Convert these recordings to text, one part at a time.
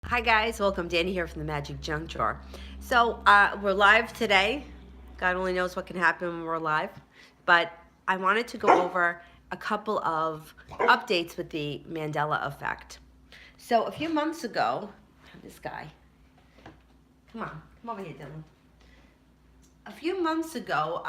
Hi guys, welcome. Danny here from the Magic Junk Drawer. So we're live today. God only knows what can happen when we're live, but I wanted to go over a couple of updates with the Mandela effect. So a few months ago, this guy, come over here, Dylan. A few months ago,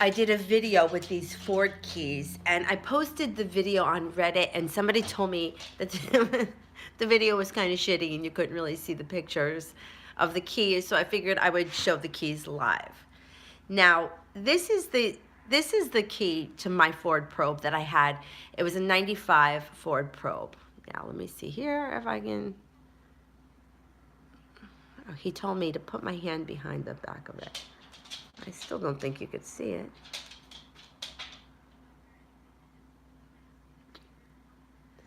I did a video with these Ford keys, and I posted the video on Reddit, and somebody told me that the video was kind of shitty and you couldn't really see the pictures of the keys, so I figured I would show the keys live. Now, this is the key to my Ford probe that I had. It was a 95 Ford probe. Now, let me see here if I can. Oh, he told me to put my hand behind the back of it. I still don't think you could see it.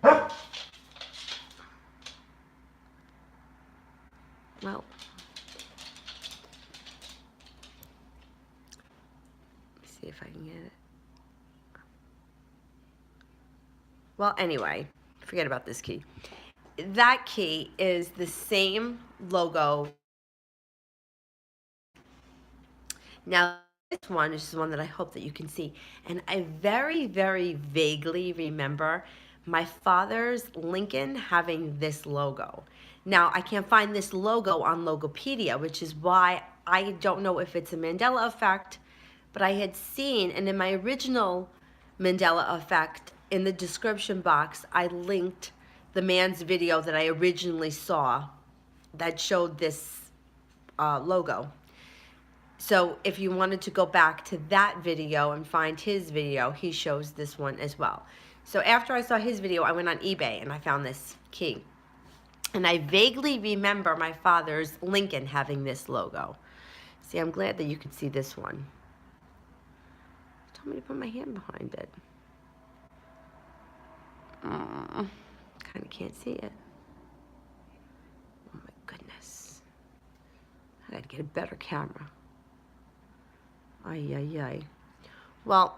Well, let me see if I can get it. Well, anyway, forget about this key. That key is the same logo. Now, this one is the one that I hope that you can see. And I very, very vaguely remember my father's Lincoln having this logo. Now, I can't find this logo on Logopedia, which is why I don't know if it's a Mandela effect, but I had seen, and in my original Mandela effect, in the description box, I linked the man's video that I originally saw that showed this logo. So if you wanted to go back to that video and find his video, he shows this one as well. So after I saw his video, I went on eBay and I found this key. And I vaguely remember my father's Lincoln having this logo. See, I'm glad that you could see this one. He told me to put my hand behind it. Kind of can't see it. Oh my goodness. I gotta get a better camera. Ay, ay, ay. Well,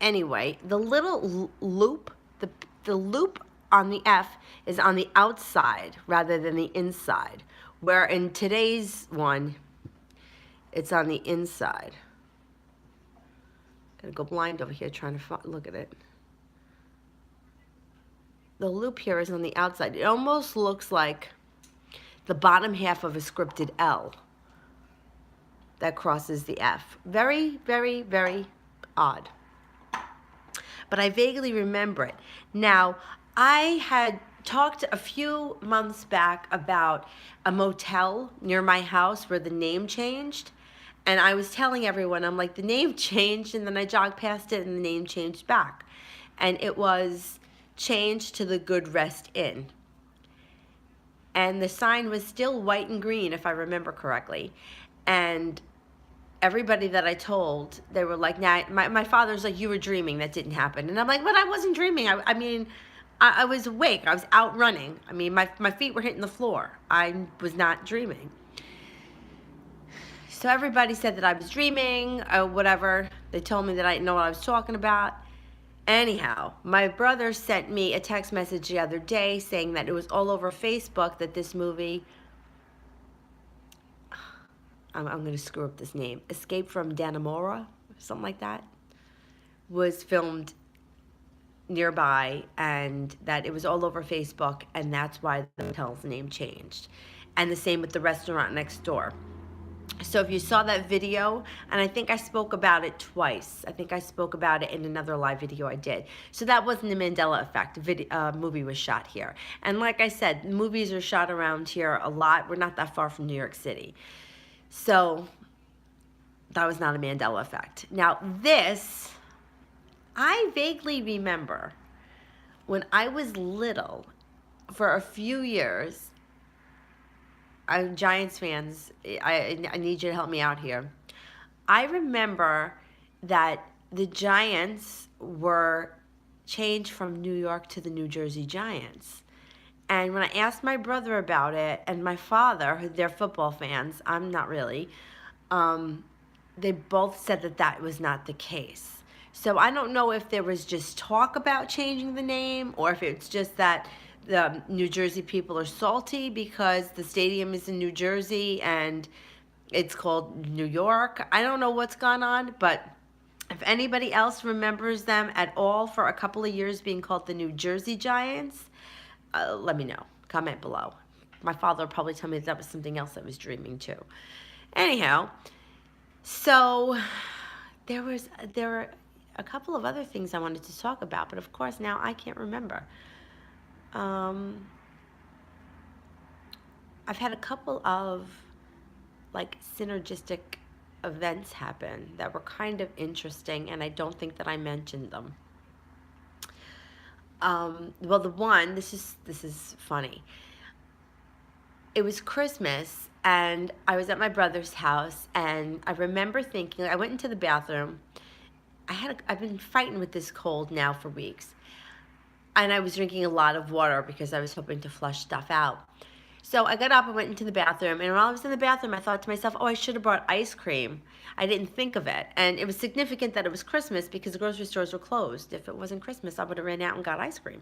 anyway, the little loop, the loop on the F is on the outside rather than the inside, where in today's one, it's on the inside. Gotta go blind over here trying to look at it. The loop here is on the outside. It almost looks like the bottom half of a scripted L that crosses the F. Very, very, very odd. But I vaguely remember it. Now, I had talked a few months back about a motel near my house where the name changed. And I was telling everyone, I'm like, the name changed, and then I jogged past it and the name changed back. And it was changed to the Good Rest Inn. And the sign was still white and green, if I remember correctly. And everybody that I told, they were like, nah, my father's like, you were dreaming, that didn't happen. And I'm like, but I wasn't dreaming. I mean, I was awake. I was out running. I mean, my feet were hitting the floor. I was not dreaming. So everybody said that I was dreaming or whatever. They told me that I didn't know what I was talking about. Anyhow, my brother sent me a text message the other day saying that it was all over Facebook that this movie, I'm going to screw up this name, Escape from Dannemora, something like that, was filmed nearby, and that it was all over Facebook, and that's why the hotel's name changed. And the same with the restaurant next door. So if you saw that video, and I think I spoke about it twice. I think I spoke about it in another live video I did. So that wasn't the Mandela effect. Movie was shot here. And like I said, movies are shot around here a lot. We're not that far from New York City. So that was not a Mandela effect. Now this, I vaguely remember when I was little, for a few years, I'm Giants fans, I need you to help me out here. I remember that the Giants were changed from New York to the New Jersey Giants. And when I asked my brother about it, and my father, they're football fans, I'm not really, they both said that that was not the case. So I don't know if there was just talk about changing the name, or if it's just that the New Jersey people are salty because the stadium is in New Jersey and it's called New York. I don't know what's gone on, but if anybody else remembers them at all for a couple of years being called the New Jersey Giants, let me know. Comment below. My father will probably tell me that was something else I was dreaming too. Anyhow, so there were a couple of other things I wanted to talk about, but of course now I can't remember. I've had a couple of like synergistic events happen that were kind of interesting, and I don't think that I mentioned them. Well, the one, this is funny. It was Christmas, and I was at my brother's house, and I remember thinking, I went into the bathroom. I've been fighting with this cold now for weeks, and I was drinking a lot of water because I was hoping to flush stuff out. So I got up and went into the bathroom, and while I was in the bathroom, I thought to myself, oh, I should have brought ice cream. I didn't think of it. And it was significant that it was Christmas because the grocery stores were closed. If it wasn't Christmas, I would have ran out and got ice cream.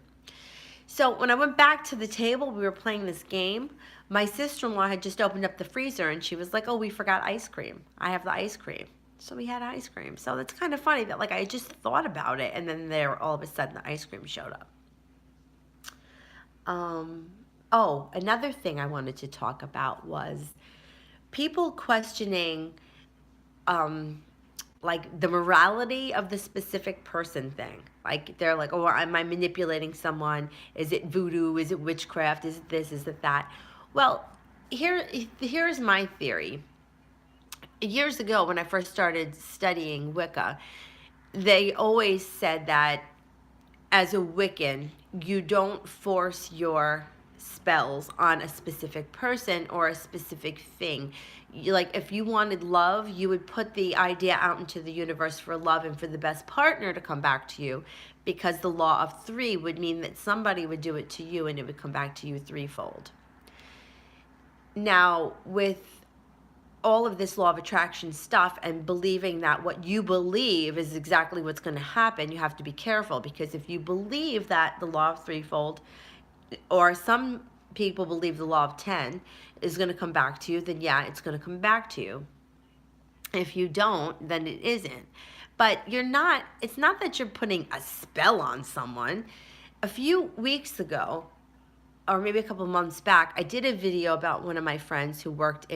So when I went back to the table, we were playing this game. My sister-in-law had just opened up the freezer, and she was like, oh, we forgot ice cream. I have the ice cream. So we had ice cream. So that's kind of funny that like I just thought about it, and then there all of a sudden the ice cream showed up. Oh, another thing I wanted to talk about was people questioning like the morality of the specific person thing. Like they're like, oh, am I manipulating someone? Is it voodoo? Is it witchcraft? Is it this? Is it that? Well, here's my theory. Years ago, when I first started studying Wicca, they always said that as a Wiccan, you don't force your spells on a specific person or a specific thing. Like if you wanted love, you would put the idea out into the universe for love and for the best partner to come back to you, because the law of three would mean that somebody would do it to you and it would come back to you threefold. Now, with all of this law of attraction stuff and believing that what you believe is exactly what's going to happen, you have to be careful, because if you believe that the law of threefold, or some people believe the law of 10 is going to come back to you, then yeah, it's going to come back to you. If you don't, then it isn't. But it's not that you're putting a spell on someone. A few weeks ago, or maybe a couple months back, I did a video about one of my friends who worked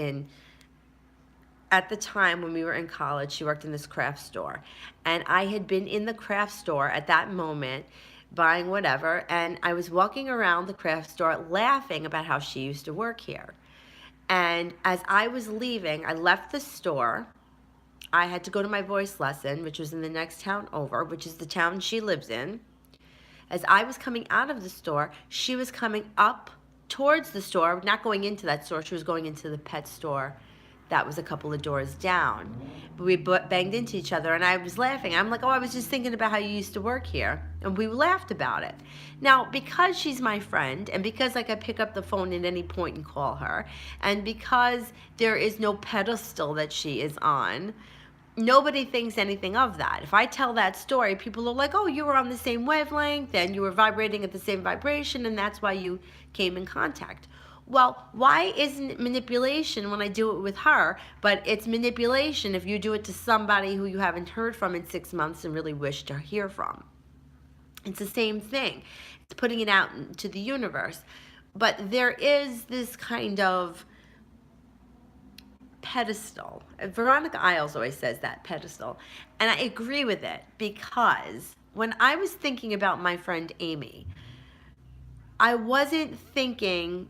at the time when we were in college, she worked in this craft store. And I had been in the craft store at that moment buying whatever, and I was walking around the craft store laughing about how she used to work here. And as I was leaving, I left the store. I had to go to my voice lesson, which was in the next town over, which is the town she lives in. As I was coming out of the store, she was coming up towards the store, not going into that store, she was going into the pet store that was a couple of doors down. But we banged into each other, and I was laughing. I'm like, oh, I was just thinking about how you used to work here. And we laughed about it. Now, because she's my friend, and because I could pick up the phone at any point and call her, and because there is no pedestal that she is on, nobody thinks anything of that. If I tell that story, people are like, oh, you were on the same wavelength, and you were vibrating at the same vibration, and that's why you came in contact. Well, why isn't it manipulation when I do it with her, but it's manipulation if you do it to somebody who you haven't heard from in 6 months and really wish to hear from? It's the same thing. It's putting it out into the universe. But there is this kind of pedestal. Veronica Isles always says that, pedestal. And I agree with it, because when I was thinking about my friend Amy, I wasn't thinking,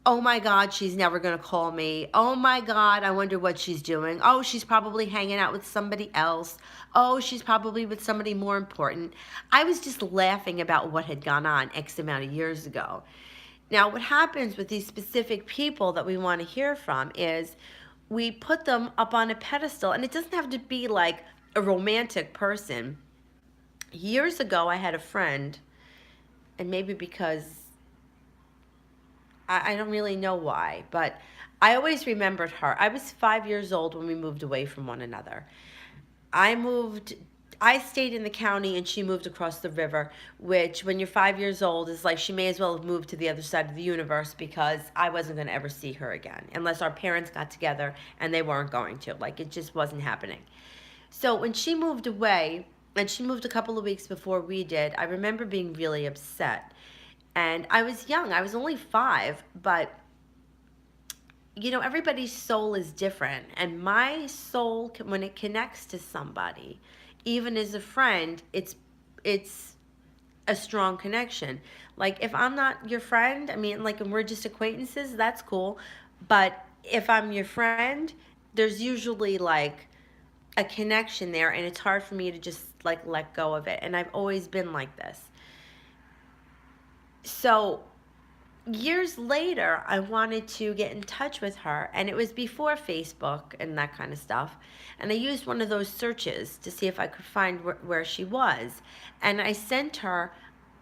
oh my God, she's never going to call me. Oh my God, I wonder what she's doing. Oh, she's probably hanging out with somebody else. Oh, she's probably with somebody more important. I was just laughing about what had gone on X amount of years ago. Now, what happens with these specific people that we want to hear from is we put them up on a pedestal, and it doesn't have to be like a romantic person. Years ago, I had a friend, and maybe because I don't really know why, but I always remembered her. I was 5 years old when we moved away from one another. I moved, I stayed in the county and she moved across the river, which when you're 5 years old is like she may as well have moved to the other side of the universe because I wasn't going to ever see her again unless our parents got together and they weren't going to. Like it just wasn't happening. So when she moved away, and she moved a couple of weeks before we did, I remember being really upset. And I was young, I was only 5, but everybody's soul is different. And my soul, when it connects to somebody, even as a friend, it's a strong connection. Like if I'm not your friend, I mean, like, and we're just acquaintances, that's cool. But if I'm your friend, there's usually like a connection there, and it's hard for me to just like let go of it. And I've always been like this. So years later, I wanted to get in touch with her, and it was before Facebook and that kind of stuff. And I used one of those searches to see if I could find where she was. And I sent her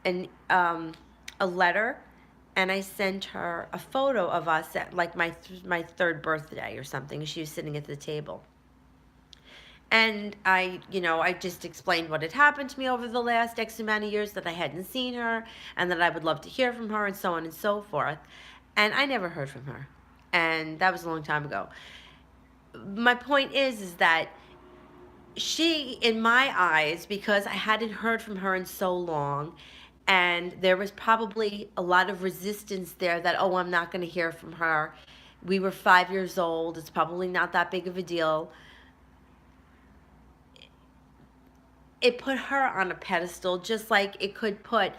an a letter, and I sent her a photo of us at like my third birthday or something. She was sitting at the table. And I just explained what had happened to me over the last X amount of years, that I hadn't seen her and that I would love to hear from her and so on and so forth. And I never heard from her. And that was a long time ago. My point is that she, in my eyes, because I hadn't heard from her in so long, and there was probably a lot of resistance there that, oh, I'm not going to hear from her. We were 5 years old. It's probably not that big of a deal. It put her on a pedestal just like it could put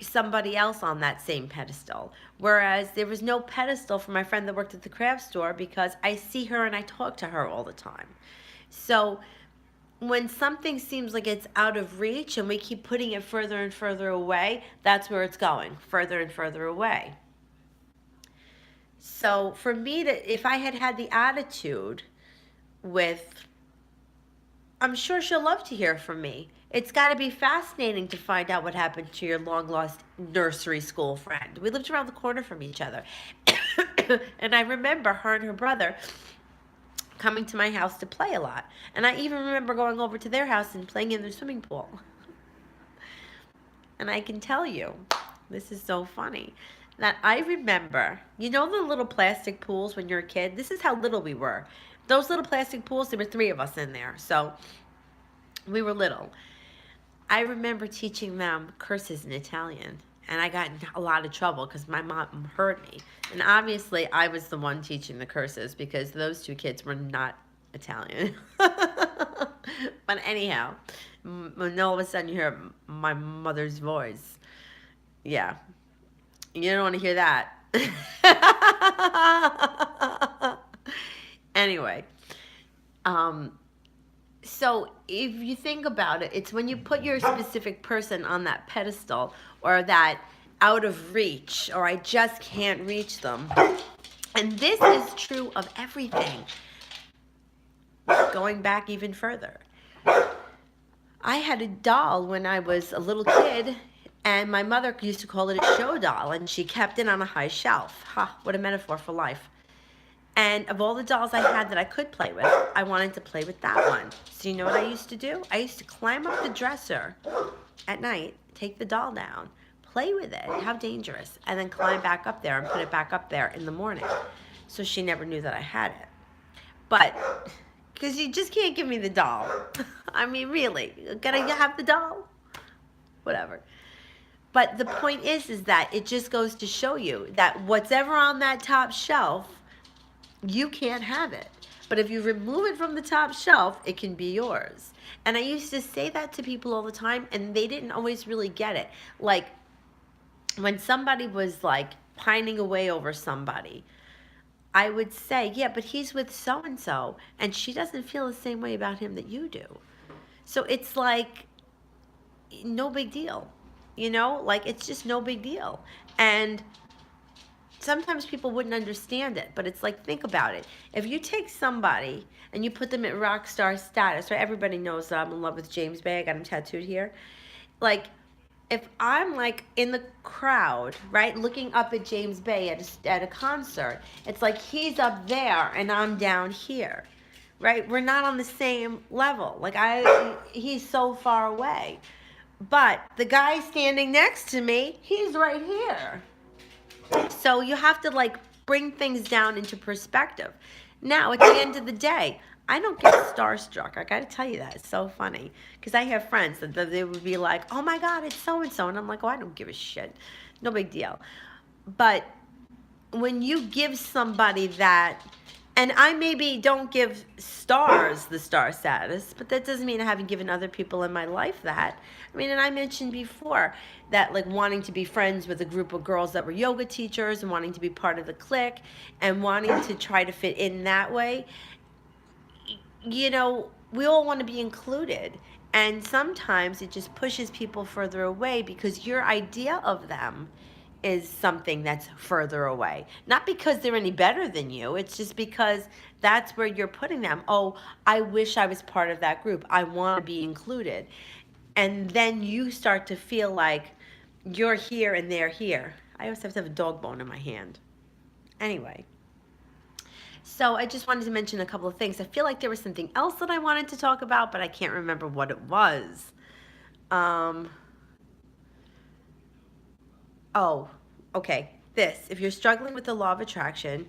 somebody else on that same pedestal. Whereas there was no pedestal for my friend that worked at the craft store because I see her and I talk to her all the time. So when something seems like it's out of reach and we keep putting it further and further away, that's where it's going, further and further away. So for me, if I had had the attitude with, I'm sure she'll love to hear from me. It's got to be fascinating to find out what happened to your long lost nursery school friend. We lived around the corner from each other. And I remember her and her brother coming to my house to play a lot. And I even remember going over to their house and playing in their swimming pool. And I can tell you, this is so funny, that I remember, the little plastic pools when you're a kid? This is how little we were. Those little plastic pools, there were 3 of us in there. So we were little. I remember teaching them curses in Italian. And I got in a lot of trouble because my mom heard me. And obviously, I was the one teaching the curses because those 2 kids were not Italian. But anyhow, when all of a sudden you hear my mother's voice, yeah, you don't want to hear that. Anyway, so if you think about it, it's when you put your specific person on that pedestal, or that out of reach, or I just can't reach them. And this is true of everything. Going back even further. I had a doll when I was a little kid, and my mother used to call it a show doll, and she kept it on a high shelf. Ha, what a metaphor for life. And of all the dolls I had that I could play with, I wanted to play with that one. So you know what I used to do? I used to climb up the dresser at night, take the doll down, play with it. How dangerous. And then climb back up there and put it back up there in the morning. So she never knew that I had it. But, because you just can't give me the doll. I mean, really, gotta have the doll? Whatever. But the point is that it just goes to show you that what's ever on that top shelf, you can't have it. But if you remove it from the top shelf, it can be yours. And I used to say that to people all the time, and they didn't always really get it. Like, when somebody was like pining away over somebody, I would say, yeah, but he's with so-and-so, and she doesn't feel the same way about him that you do. So it's like, no big deal. Like, it's just no big deal. And sometimes people wouldn't understand it, but it's like, think about it. If you take somebody and you put them at rock star status, right? Everybody knows that I'm in love with James Bay. I got him tattooed here. Like, if I'm like in the crowd, right, looking up at James Bay at a concert, it's like he's up there and I'm down here. right? We're not on the same level. Like he's so far away. But the guy standing next to me, he's right here. So you have to like bring things down into perspective. Now, at the end of the day, I don't get starstruck. I got to tell you that. It's so funny because I have friends that they would be like, "Oh my God, it's so and so," and I'm like, "Oh, I don't give a shit. No big deal." But when you give somebody that, and I maybe don't give stars the star status, but that doesn't mean I haven't given other people in my life that. I mean, and I mentioned before that like wanting to be friends with a group of girls that were yoga teachers and wanting to be part of the clique and wanting to try to fit in that way. You know, we all want to be included. And sometimes it just pushes people further away because your idea of them is something that's further away. Not because they're any better than you, it's just because that's where you're putting them. Oh, I wish I was part of that group. I want to be included. And then you start to feel like you're here and they're here. I always have to have a dog bone in my hand. Anyway. So I just wanted to mention a couple of things. I feel like there was something else that I wanted to talk about, but I can't remember what it was. Um, oh, okay. This. If you're struggling with the law of attraction,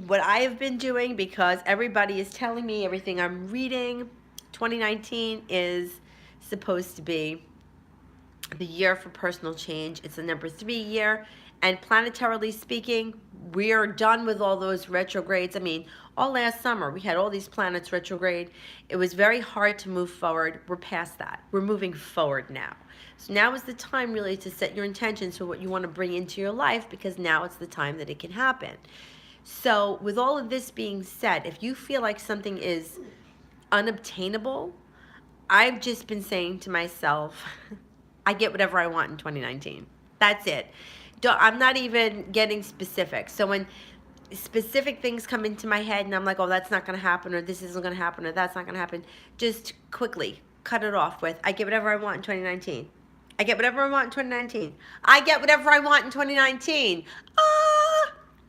what I have been doing, because everybody is telling me everything I'm reading, 2019 is supposed to be the year for personal change. It's the number 3 year. And planetarily speaking, we're done with all those retrogrades. I mean, all last summer, we had all these planets retrograde. It was very hard to move forward. We're past that. We're moving forward now. So now is the time really to set your intentions for what you want to bring into your life, because now it's the time that it can happen. So with all of this being said, if you feel like something is unobtainable, I've just been saying to myself, I get whatever I want in 2019. That's it. I'm not even getting specific. So when specific things come into my head and I'm like, oh, that's not going to happen, or this isn't going to happen, or that's not going to happen, just quickly cut it off with, I get whatever I want in 2019. I get whatever I want in 2019. I get whatever I want in 2019.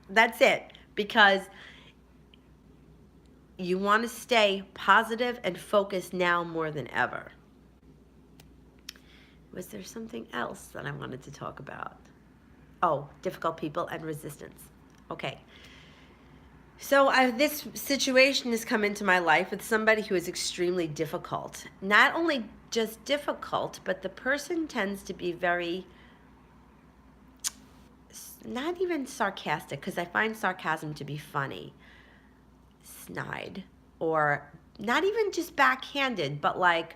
That's it. Because you want to stay positive and focused now more than ever. Was there something else that I wanted to talk about? Oh, difficult people and resistance. Okay. So this situation has come into my life with somebody who is extremely difficult. Not only just difficult, but the person tends to be very, not even sarcastic, because I find sarcasm to be funny, snide, or not even just backhanded, but like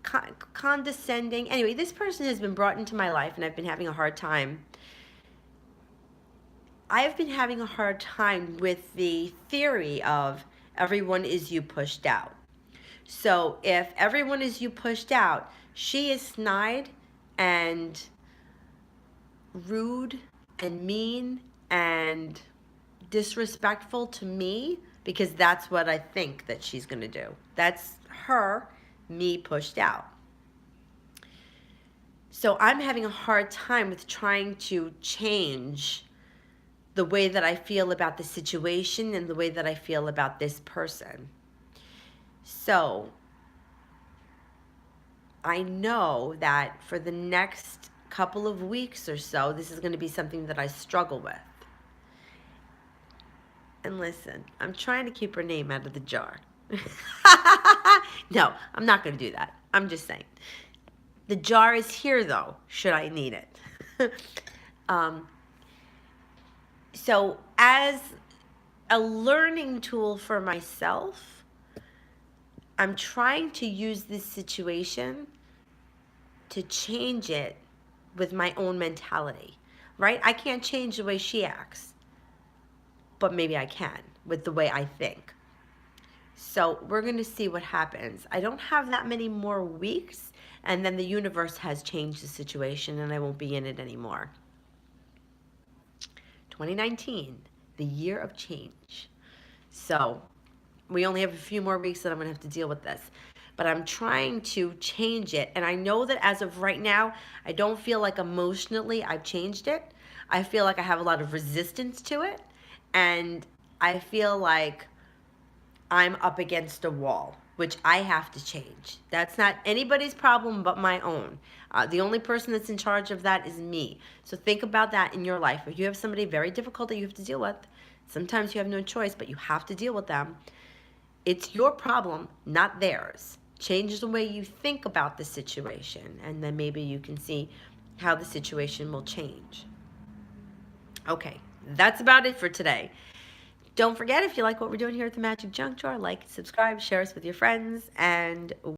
condescending. Anyway, this person has been brought into my life and I've been having a hard time. I've been having a hard time with the theory of everyone is you pushed out. So if everyone is you pushed out, she is snide and rude and mean and disrespectful to me, because that's what I think that she's going to do. That's her, me pushed out. So I'm having a hard time with trying to change the way that I feel about the situation and the way that I feel about this person. So I know that for the next couple of weeks or so, this is going to be something that I struggle with. And listen, I'm trying to keep her name out of the jar. No, I'm not going to do that. I'm just saying. The jar is here, though, should I need it. So as a learning tool for myself, I'm trying to use this situation to change it with my own mentality, right? I can't change the way she acts, but maybe I can with the way I think. So we're going to see what happens. I don't have that many more weeks, and then the universe has changed the situation and I won't be in it anymore. 2019, the year of change. So we only have a few more weeks that I'm going to have to deal with this. But I'm trying to change it. And I know that as of right now, I don't feel like emotionally I've changed it. I feel like I have a lot of resistance to it. And I feel like I'm up against a wall, which I have to change. That's not anybody's problem but my own. The only person that's in charge of that is me. So think about that in your life. If you have somebody very difficult that you have to deal with, sometimes you have no choice, but you have to deal with them. It's your problem, not theirs. Change the way you think about the situation, and then maybe you can see how the situation will change. Okay, that's about it for today. Don't forget, if you like what we're doing here at the Magic Junk Drawer, like, subscribe, share us with your friends, and